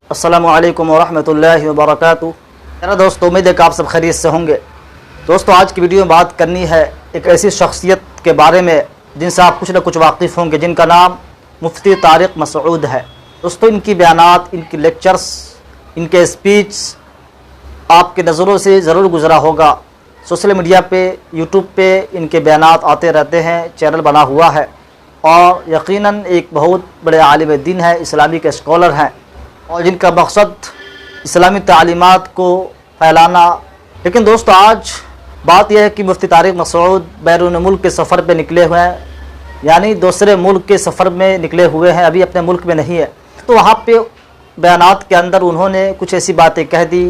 السلام علیکم ورحمۃ اللہ وبرکاتہ۔ میرا دوست امید ہے کہ آپ سب خیریت سے ہوں گے۔ دوستو آج کی ویڈیو میں بات کرنی ہے ایک ایسی شخصیت کے بارے میں جن سے آپ کچھ نہ کچھ واقف ہوں گے، جن کا نام مفتی طارق مسعود ہے۔ دوستو ان کی بیانات، ان کی لیکچرز، ان کے اسپیچ آپ کے نظروں سے ضرور گزرا ہوگا۔ سوشل میڈیا پہ، یوٹیوب پہ ان کے بیانات آتے رہتے ہیں، چینل بنا ہوا ہے، اور یقیناً ایک بہت بڑے عالم دین ہے، اسلامی کے اسکالر ہیں، اور جن کا مقصد اسلامی تعلیمات کو پھیلانا۔ لیکن دوستو آج بات یہ ہے کہ مفتی طارق مسعود بیرون ملک کے سفر پہ نکلے ہوئے ہیں، یعنی دوسرے ملک کے سفر میں نکلے ہوئے ہیں، ابھی اپنے ملک میں نہیں ہے۔ تو وہاں پہ بیانات کے اندر انہوں نے کچھ ایسی باتیں کہہ دی،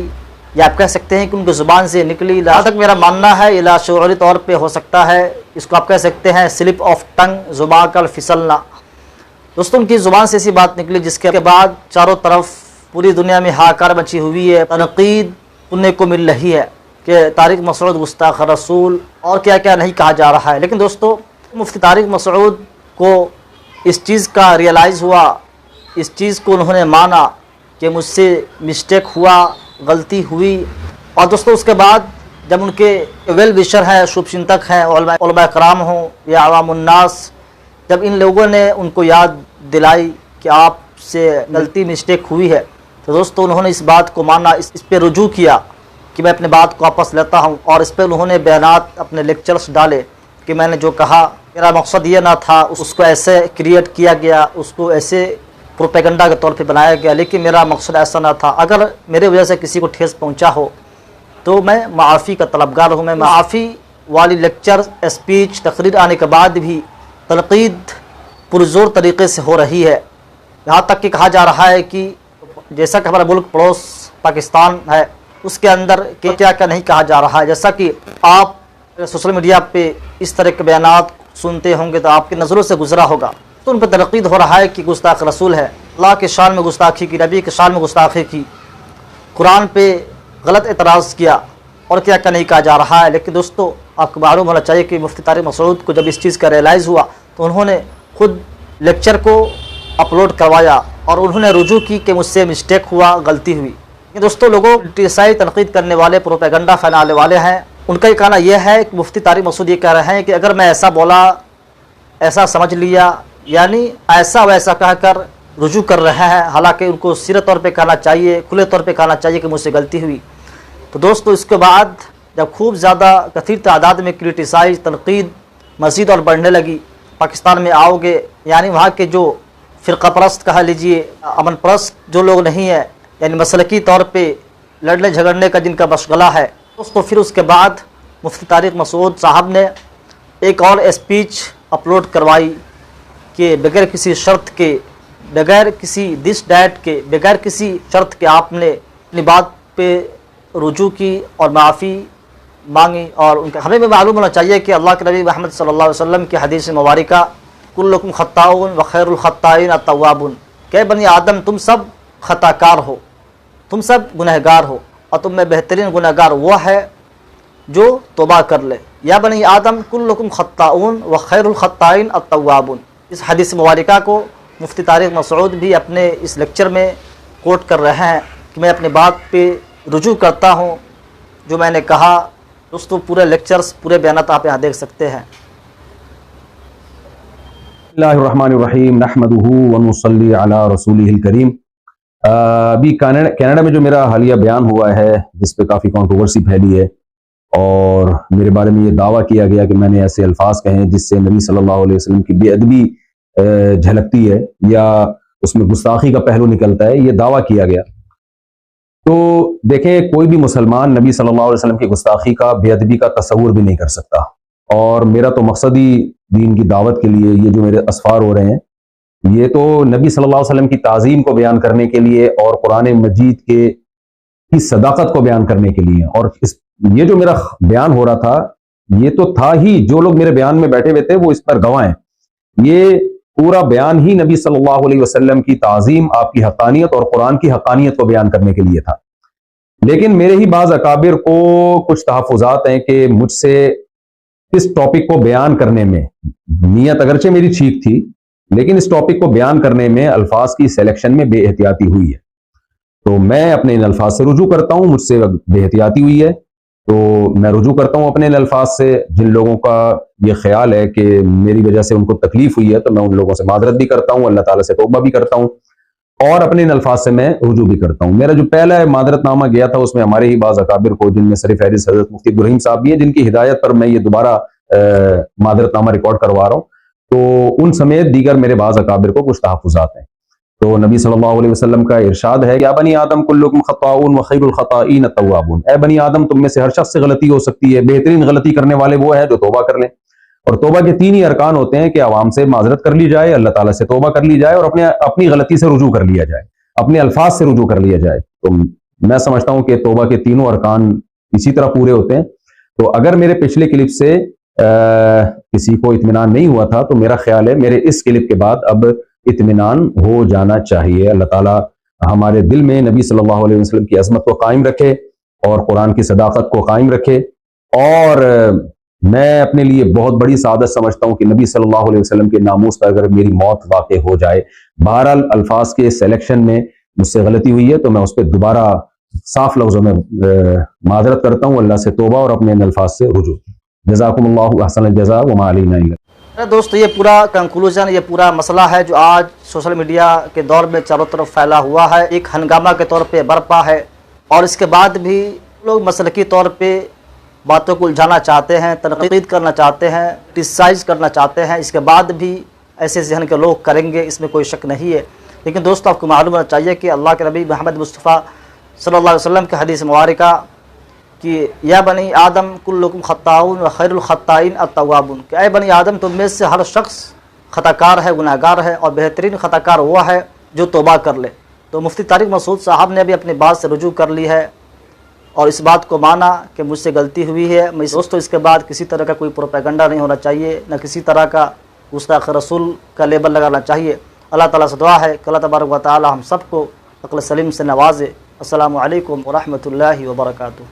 یا آپ کہہ سکتے ہیں کہ ان کی زبان سے نکلی، جہاں تک میرا ماننا ہے الا شعوری طور پہ ہو سکتا ہے اس کو آپ کہہ سکتے ہیں سلپ آف ٹنگ، زبان کا پھسلنا۔ دوستوں ان کی زبان سے ایسی بات نکلی جس کے بعد چاروں طرف پوری دنیا میں ہاکار مچی ہوئی ہے، تنقید سننے کو مل رہی ہے کہ طارق مسعود گستاخ رسول اور کیا کیا نہیں کہا جا رہا ہے۔ لیکن دوستو مفتی طارق مسعود کو اس چیز کا ریئلائز ہوا، اس چیز کو انہوں نے مانا کہ مجھ سے مسٹیک ہوا، غلطی ہوئی، اور دوستو اس کے بعد جب ان کے ویل وشر ہیں، شبھ چنتک ہیں، علماء کرام ہوں یا عوام الناس، جب ان لوگوں نے ان کو یاد دلائی کہ آپ سے غلطی مسٹیک ہوئی ہے، تو دوستو انہوں نے اس بات کو مانا، اس پہ رجوع کیا کہ میں اپنے بات کو واپس لیتا ہوں، اور اس پہ انہوں نے بیانات اپنے لیکچرز ڈالے کہ میں نے جو کہا میرا مقصد یہ نہ تھا، اس کو ایسے کریٹ کیا گیا، اس کو ایسے پروپیگنڈا کے طور پہ بنایا گیا، لیکن میرا مقصد ایسا نہ تھا۔ اگر میرے وجہ سے کسی کو ٹھیس پہنچا ہو تو میں معافی کا طلبگار ہوں۔ میں معافی والی لیکچر، اسپیچ، تقریر آنے کے بعد بھی تنقید پرزور طریقے سے ہو رہی ہے، یہاں تک کہ کہا جا رہا ہے کہ جیسا کہ ہمارا ملک پڑوس پاکستان ہے، اس کے اندر کیا کیا نہیں کہا جا رہا ہے۔ جیسا کہ آپ سوشل میڈیا پہ اس طرح کے بیانات سنتے ہوں گے تو آپ کی نظروں سے گزرا ہوگا، تو ان پہ تنقید ہو رہا ہے کہ گستاخ رسول ہے، اللہ کے شان میں گستاخی کی، نبی کے شان میں گستاخی کی، قرآن پہ غلط اعتراض کیا، اور کیا کیا نہیں کہا جا رہا ہے۔ لیکن دوستو آپ کو معلوم ہونا چاہیے کہ مفتی طارق مسعود کو جب اس چیز کا ریئلائز ہوا تو انہوں نے خود لیکچر کو اپلوڈ کروایا، اور انہوں نے رجوع کی کہ مجھ سے مسٹیک ہوا، غلطی ہوئی۔ یہ دوستو لوگوں ٹیسائی تنقید کرنے والے، پروپیگنڈا پھیلانے والے ہیں، ان کا یہ کہنا یہ ہے کہ مفتی طارق مسعود یہ کہہ رہے ہیں کہ اگر میں ایسا بولا، ایسا سمجھ لیا، یعنی ایسا ویسا کہہ کر رجوع کر رہے ہیں، حالانکہ ان کو سیدھے طور پہ کہنا چاہیے، کھلے طور پہ کہنا چاہیے کہ مجھ سے غلطی ہوئی۔ تو دوستو اس کے بعد جب خوب زیادہ کثیر تعداد میں کرٹیسائز، تنقید مزید اور بڑھنے لگی، پاکستان میں آؤ گے، یعنی وہاں کے جو فرقہ پرست کہہ لیجئے، امن پرست جو لوگ نہیں ہیں، یعنی مسلکی طور پہ لڑنے جھگڑنے کا جن کا مشغلہ ہے، دوستو پھر اس کے بعد مفتی طارق مسعود صاحب نے ایک اور اسپیچ اپلوڈ کروائی کہ بغیر کسی شرط کے، بغیر کسی دس ڈیٹ کے، بغیر کسی شرط کے آپ نے اپنی بات پہ رجوع کی اور معافی مانگی۔ اور ان کا ہمیں بھی معلوم ہونا چاہیے کہ اللہ کے نبی محمد صلی اللہ علیہ وسلم کی حدیث مبارکہ کلکم خطاؤن وخیر الخطائین التوابون، کہ بنی آدم تم سب خطا کار ہو، تم سب گنہگار ہو، اور تم میں بہترین گنہگار وہ ہے جو توبہ کر لے۔ یا بنی آدم کلکم خطاؤن وخیر الخطائین التوابون، اس حدیث مبارکہ کو مفتی طارق مسعود بھی اپنے اس لیکچر میں کوٹ کر رہے ہیں کہ میں اپنی بات پہ رجوع کرتا ہوں جو میں نے کہا۔ دوستو پورے لیکچرز، پورے بیانات آپ یہاں دیکھ سکتے ہیں۔ بسم اللہ الرحمن الرحیم، نحمدہ ونصلی علی رسولہ الکریم۔ ابھی کینیڈا میں جو میرا حالیہ بیان ہوا ہے جس پہ کافی کنٹروورسی پھیلی ہے، اور میرے بارے میں یہ دعویٰ کیا گیا کہ میں نے ایسے الفاظ کہے ہیں جس سے نبی صلی اللہ علیہ وسلم کی بے ادبی جھلکتی ہے یا اس میں گستاخی کا پہلو نکلتا ہے، یہ دعویٰ کیا گیا۔ تو دیکھیں، کوئی بھی مسلمان نبی صلی اللہ علیہ وسلم کی گستاخی کا، بے ادبی کا تصور بھی نہیں کر سکتا، اور میرا تو مقصد ہی دین کی دعوت کے لیے یہ جو میرے اسفار ہو رہے ہیں، یہ تو نبی صلی اللہ علیہ وسلم کی تعظیم کو بیان کرنے کے لیے اور قرآن مجید کی صداقت کو بیان کرنے کے لیے، اور یہ جو میرا بیان ہو رہا تھا یہ تو تھا ہی، جو لوگ میرے بیان میں بیٹھے ہوئے تھے وہ اس پر گواہ ہیں، یہ پورا بیان ہی نبی صلی اللہ علیہ وسلم کی تعظیم، آپ کی حقانیت اور قرآن کی حقانیت کو بیان کرنے کے لیے تھا۔ لیکن میرے ہی بعض اکابر کو کچھ تحفظات ہیں کہ مجھ سے اس ٹاپک کو بیان کرنے میں، نیت اگرچہ میری ٹھیک تھی لیکن اس ٹاپک کو بیان کرنے میں الفاظ کی سلیکشن میں بے احتیاطی ہوئی ہے۔ تو میں اپنے ان الفاظ سے رجوع کرتا ہوں. مجھ سے بے احتیاطی ہوئی ہے تو میں رجوع کرتا ہوں اپنے ان الفاظ سے. جن لوگوں کا یہ خیال ہے کہ میری وجہ سے ان کو تکلیف ہوئی ہے تو میں ان لوگوں سے معذرت بھی کرتا ہوں, اللہ تعالیٰ سے توبہ بھی کرتا ہوں, اور اپنے ان الفاظ سے میں رجوع بھی کرتا ہوں. میرا جو پہلا معذرت نامہ گیا تھا اس میں ہمارے ہی بعض اکابر کو, جن میں سر فہرست حضرت مفتی عبدالرحیم صاحب بھی ہیں, جن کی ہدایت پر میں یہ دوبارہ معذرت نامہ ریکارڈ کروا رہا ہوں, تو ان سمیت دیگر میرے بعض اکابر کو کچھ تحفظات ہیں. تو نبی صلی اللہ علیہ وسلم کا ارشاد ہے, یا بنی آدم کلکم خطاؤون وخیر الخطائین التوابون. اے بنی آدم تم میں سے ہر شخص سے غلطی ہو سکتی ہے, بہترین غلطی کرنے والے وہ ہیں جو توبہ کر لیں. اور توبہ کے 3 ہی ارکان ہوتے ہیں کہ عوام سے معذرت کر لی جائے, اللہ تعالیٰ سے توبہ کر لی جائے, اور اپنی غلطی سے رجوع کر لیا جائے, اپنے الفاظ سے رجوع کر لیا جائے. تو میں سمجھتا ہوں کہ توبہ کے تینوں ارکان اسی طرح پورے ہوتے ہیں. تو اگر میرے پچھلے کلپ سے کسی کو اطمینان نہیں ہوا تھا تو میرا خیال ہے میرے اس کلپ کے بعد اب اطمینان ہو جانا چاہیے. اللہ تعالیٰ ہمارے دل میں نبی صلی اللہ علیہ وسلم کی عظمت کو قائم رکھے اور قرآن کی صداقت کو قائم رکھے. اور میں اپنے لیے بہت بڑی سعادت سمجھتا ہوں کہ نبی صلی اللہ علیہ وسلم کے ناموس پر اگر میری موت واقع ہو جائے. بہرحال الفاظ کے سلیکشن میں مجھ سے غلطی ہوئی ہے تو میں اس پہ دوبارہ صاف لفظوں میں معذرت کرتا ہوں, اللہ سے توبہ اور اپنے ان الفاظ سے رجوع. جزاکم اللہ احسن الجزاء وما علینا الا. دوستو یہ پورا کنکلوژن, یہ پورا مسئلہ ہے جو آج سوشل میڈیا کے دور میں چاروں طرف پھیلا ہوا ہے, ایک ہنگامہ کے طور پہ برپا ہے. اور اس کے بعد بھی لوگ مسلکی طور پہ باتوں کو الجھانا چاہتے ہیں, تنقید کرنا چاہتے ہیں, کرٹیسائز کرنا چاہتے ہیں. اس کے بعد بھی ایسے ذہن کے لوگ کریں گے, اس میں کوئی شک نہیں ہے. لیکن دوستو آپ کو معلوم ہونا چاہیے کہ اللہ کے نبی محمد مصطفیٰ صلی اللہ علیہ وسلم کے حدیث مبارکہ کہ یا بنی آدم کلکم خطاؤون و خیر الخطائین التوابون, کہ اے بنی آدم تم میں سے ہر شخص خطا کار ہے, گناہ گار ہے, اور بہترین خطا کار وہ ہے جو توبہ کر لے. تو مفتی طارق مسعود صاحب نے بھی اپنی بات سے رجوع کر لی ہے اور اس بات کو مانا کہ مجھ سے غلطی ہوئی ہے. میں دوستوں اس کے بعد کسی طرح کا کوئی پروپیگنڈا نہیں ہونا چاہیے, نہ کسی طرح کا گستاخ رسول کا لیبل لگانا چاہیے. اللہ تعالیٰ سے دعا ہے کہ اللہ تبارک و تعالیٰ ہم سب کو عقل سلیم سے نوازے. السلام علیکم ورحمۃ اللہ وبرکاتہ.